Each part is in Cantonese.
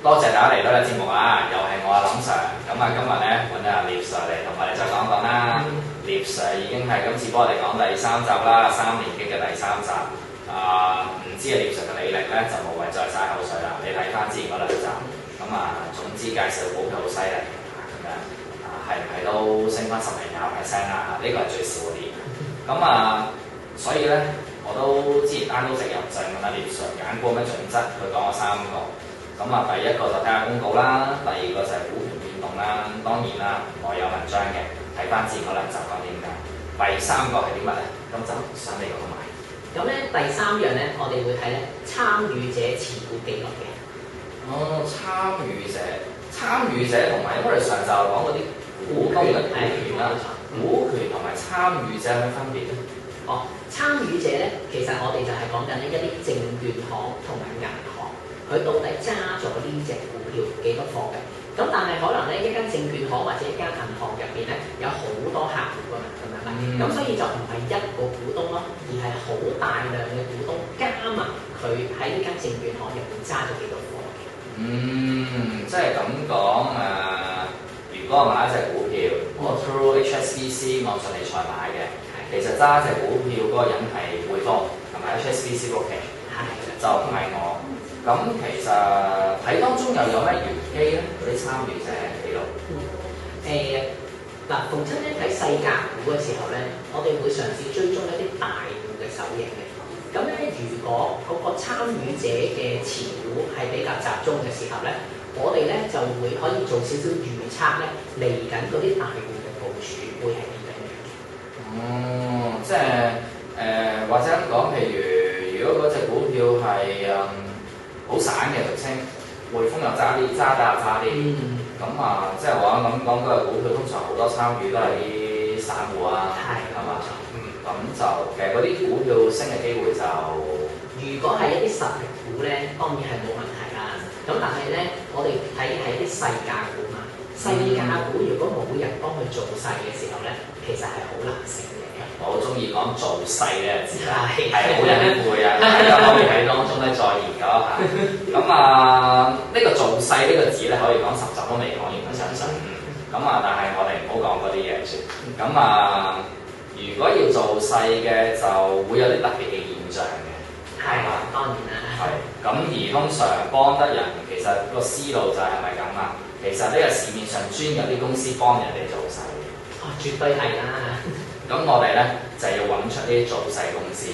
多謝大家嚟到呢個節目啦，又係我阿林 Sir。咁啊，今日咧揾阿聶 Sir 嚟同我哋再講講啦。聶 Sir 已經係今次幫我哋講第3集啦，3年級嘅第3集。唔知阿聶 Sir 嘅履歷咧就無謂再嘥口水啦。你睇翻之前嗰2集，咁啊，總之介紹股票好犀利咁樣，係唔係都升翻10%、20%啊？呢個係最少嗰啲。咁啊，所以咧我都之前單刀直入就問阿聶 Sir 揀股咩準則，佢講咗3個。咁啊，第一個就睇下公告啦，第二個就係股權變動啦。當然啦，我有文章嘅，睇翻之前嗰2集講點解。第3個係啲乜咧？咁就想你講埋。咁咧第3樣咧，我哋會睇咧參與者持股記錄嘅。哦，參與者同埋，因為我哋上集講嗰啲股東嘅股權啦，股權同埋參與者有咩分別咧？哦，參與者咧，其實我哋就係講緊呢一啲證券行同埋銀行。佢到底揸咗呢隻股票幾多貨嘅？咁但係可能咧一間證券行或者一間銀行入邊咧有好多客戶㗎嘛，係咪？咁所以就唔係一個股東咯，而係好大量嘅股東加埋佢喺呢間證券行入邊揸咗幾多貨嘅。即係咁講如果我買一隻股票，我 through HSBC 網上理財買嘅，其實揸隻股票嗰個人係匯豐同埋 HSBC brokerage，就唔係我。咁其實睇當中又有咩玄機咧？嗰啲參與者記錄。逢親咧睇細價股嘅時候咧，我哋會嘗試追蹤一啲大戶嘅手型嘅。咁咧，如果嗰個參與者嘅持股係比較集中嘅時候咧，我哋咧就會可以做少少預測咧，嚟緊嗰啲大戶嘅部署會係點樣嘅。即係或者咁講，譬如果嗰隻股票係好散嘅，俗稱匯豐又揸啲，渣打又揸啲，咁即係話咁講嗰個股票通常好多參與都係啲散戶啊，係嘛？咁就其實嗰啲股票升嘅機會就，如果係一啲實力股咧，當然係冇問題啦。咁但係咧，我哋睇係一啲細價股嘛，細價股如果冇人幫佢做勢嘅時候咧，其實係好難升嘅。我好中意講做勢呢個字啦，係好隱晦啊，大家可以喺當中咧再研究一下。咁呢個做勢呢個字咧，可以講10集都未講完，我相信。但係我哋唔好講嗰啲嘢先。如果要做勢嘅，就會有啲特別嘅現象嘅，係嘛？當然啦。係。咁而通常幫得人，其實個思路就係咪咁啊？其實呢個市面上專有啲公司幫人哋做勢嘅。絕對係啦。咁我哋咧就要揾出呢啲做勢公司。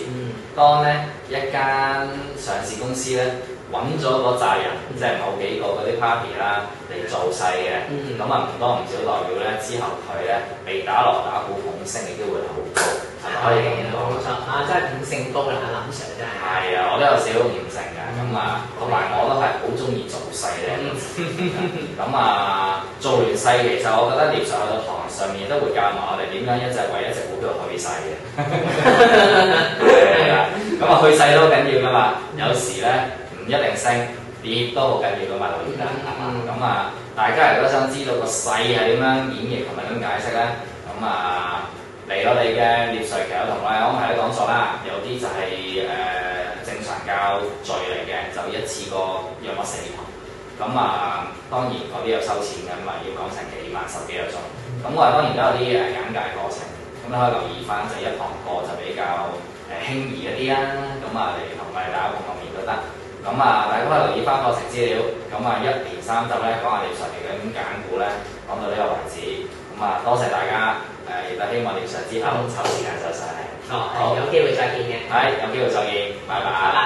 當咧一間上市公司咧揾咗嗰扎人，即係某幾個嗰啲 party 啦嚟做勢嘅，咁唔多唔少代表咧之後佢咧被打鑼打鼓捧升嘅機會係好高，係咪可以咁講？冇錯真係悟性高啦，阿林 Sir 真係。係我都有少少悟性嘅，同埋我都係好中意做勢咧。做完勢其實我覺得聶 Sir 去到堂上面都會教埋我哋點樣為一隻股票去勢嘅。去勢都好緊要噶嘛，有時咧唔一定升，跌都好緊要噶嘛，留意啦。大家如果想知道個勢係點樣演繹同埋點解釋咧，嚟我哋嘅聶 Sir 其實同我哋安排都講咗啦，有啲就係正常教序嚟嘅，就一次過約我4堂。當然嗰啲有收錢嘅，要講成幾萬10幾個鐘。我哋當然都有啲簡介課程，你可以留意翻，就一堂課就比較輕易一啲啦。嚟同我哋大家碰面都得。大家可以留意翻課程資料。1連3集咧講下聶 Sir 點揀股咧，講到呢個為止。多謝大家，亦都希望聶 Sir之後抽時間再上嚟。好，有機會再見嘅。有機會再見，拜拜。